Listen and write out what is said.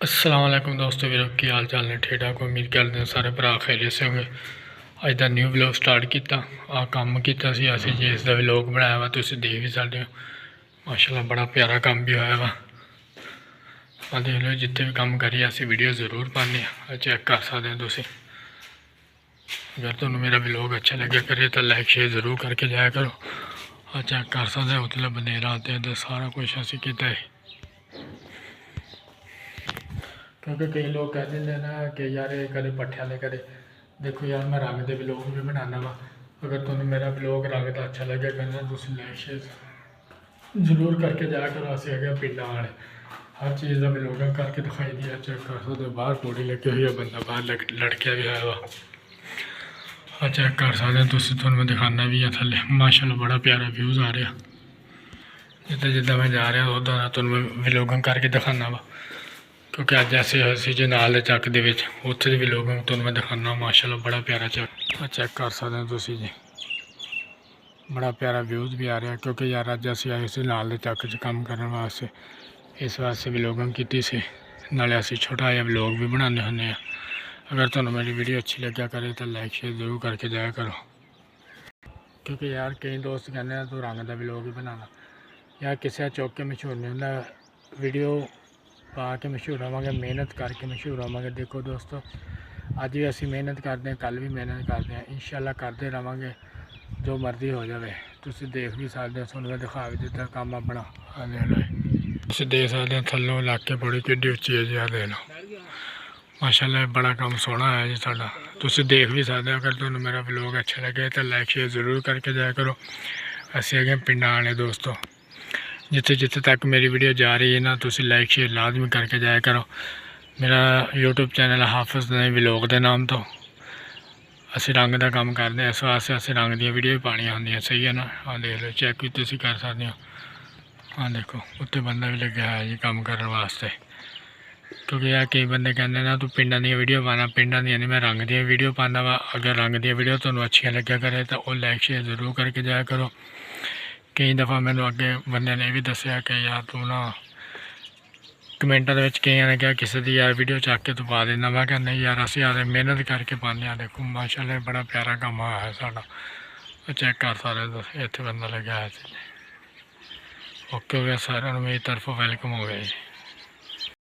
अस्सलाम वालेकुम दोस्तों वीरों की हाल चाल ने ठीक ठाक उम्मीद करते हैं सारे भरा खैरियत से होंगे। अज का न्यू व्लॉग स्टार्ट किया आ काम किया असी जी इसका व्लॉग बनाया वा तुम देख भी सकते हो। माशाल्लाह बड़ा प्यारा काम भी होया वा। आ देख लो जिते भी काम करिए असी वीडियो जरूर पाने चेक कर सकते हैं तुम। अगर तुम्हें मेरा व्लॉग अच्छा लगे करे तो लाइक शेयर जरूर करके जाया करो। आ चेक कर सकते हो उतले बनेरा आते तो सारा कुछ असी किया है। क्योंकि कई लोग कह देंगे ना कि यार ये करे पट्ठे वाले करे। देखो यार मैं रंग के व्लॉग भी बनाना वा। अगर तुम्हें मेरा व्लॉग रंग का अच्छा लगे करना तुम लाइक शेयर जरूर करके जाया करो। अस है पिंड वाले हर चीज़ का व्लॉग करके दिखाई दिया चेक कर सकते हो। बाहर पौड़ी लगी हुई है बंदा बाहर लड़किया भी आया वा। हाँ चेक कर सकते हो तुम मैं दिखाना भी है थले माशाल्लाह बड़ा प्यारा व्यूज़ आ रहा। जिदा जिदा मैं जा रहा उदा तुम्हें व्लॉग करके दिखाना वा। क्योंकि अज ऐसे असी जो नाल चक दे उत्थे भी लोग तुम मैं दिखाना माशाल्लाह बड़ा प्यारा चक चेक कर सकते हो तुम जी। बड़ा प्यारा व्यूज़ भी आ रहा क्योंकि यार अज असी आए थे नाल चक च काम करने वास्ते इस वास्ते व्लॉगिंग की सी नाले असी छोटा जहा व्लॉग भी बनाने होंने। अगर तुम्हें मेरी वीडियो अच्छी लग्या करे तो लाइक शेयर जरूर करके जाया करो। क्योंकि यार कई दोस्त कहने तू रंग का व्लॉग ही बनाना यार किसी चौक के मशहूर नहीं होंगे वीडियो पा के मशहूर होवगे मेहनत करके मशहूर होवगे। देखो दोस्तों अज भी असी मेहनत करते हैं कल भी मेहनत करते हैं इंशाल्लाह करते रहेंगे जो मर्जी हो जाए। तुम देख भी सकते हो थोड़ा मैं दिखा भी दिता काम अपना देख लो तुम देख सकते हो थलों इलाके बड़ी कि उच्ची है जी आ देख लो माशाल्लाह बड़ा काम सोहना है जी साडा। तुम देख भी सकते हो। अगर तुम्हें मेरा व्लॉग अच्छा लगे तो लाइक शेयर जरूर करके जाया करो। असी है पिंडा वाले दोस्तों जिथे जिथे तक मेरी वीडियो जा रही है ना तुम लाइक शेयर लाजमी करके जाया करो। मेरा यूट्यूब चैनल हाफिज़ नईम व्लॉग के नाम तो असी रंग का काम करते हैं इस वास्ते असी रंग दी वीडियो भी पानी होंगे सही है ना। हाँ देख लो चेक भी तुम कर सकते हो। हाँ देखो उत्ते बंदा भी लगे है जी काम करने वास्ते। क्योंकि यार कई बंदे कहते ना तू पिंडा दी वीडियो पाना पिंडा दी नहीं मैं रंग दी वीडियो पाना वा। अगर रंग दी वीडियो तुम्हें अच्छी लग्या करे तो वह लाइक शेयर जरूर करके जाया करो। कई दफ़ा मैंने अगे बंदे ने भी दसिया कि यार तू ना कमेंटा कई ने कहा किसी की यार वीडियो चक के तू पा देना। मैं क्या नहीं यार असी आते मेहनत करके पाने। देखो माशाल्लाह बड़ा प्यारा काम आया है साडा चेक कर सकते इतने बंदा लग्या है। ओके हो गया सारे मेरी तरफों वेलकम हो गया जी।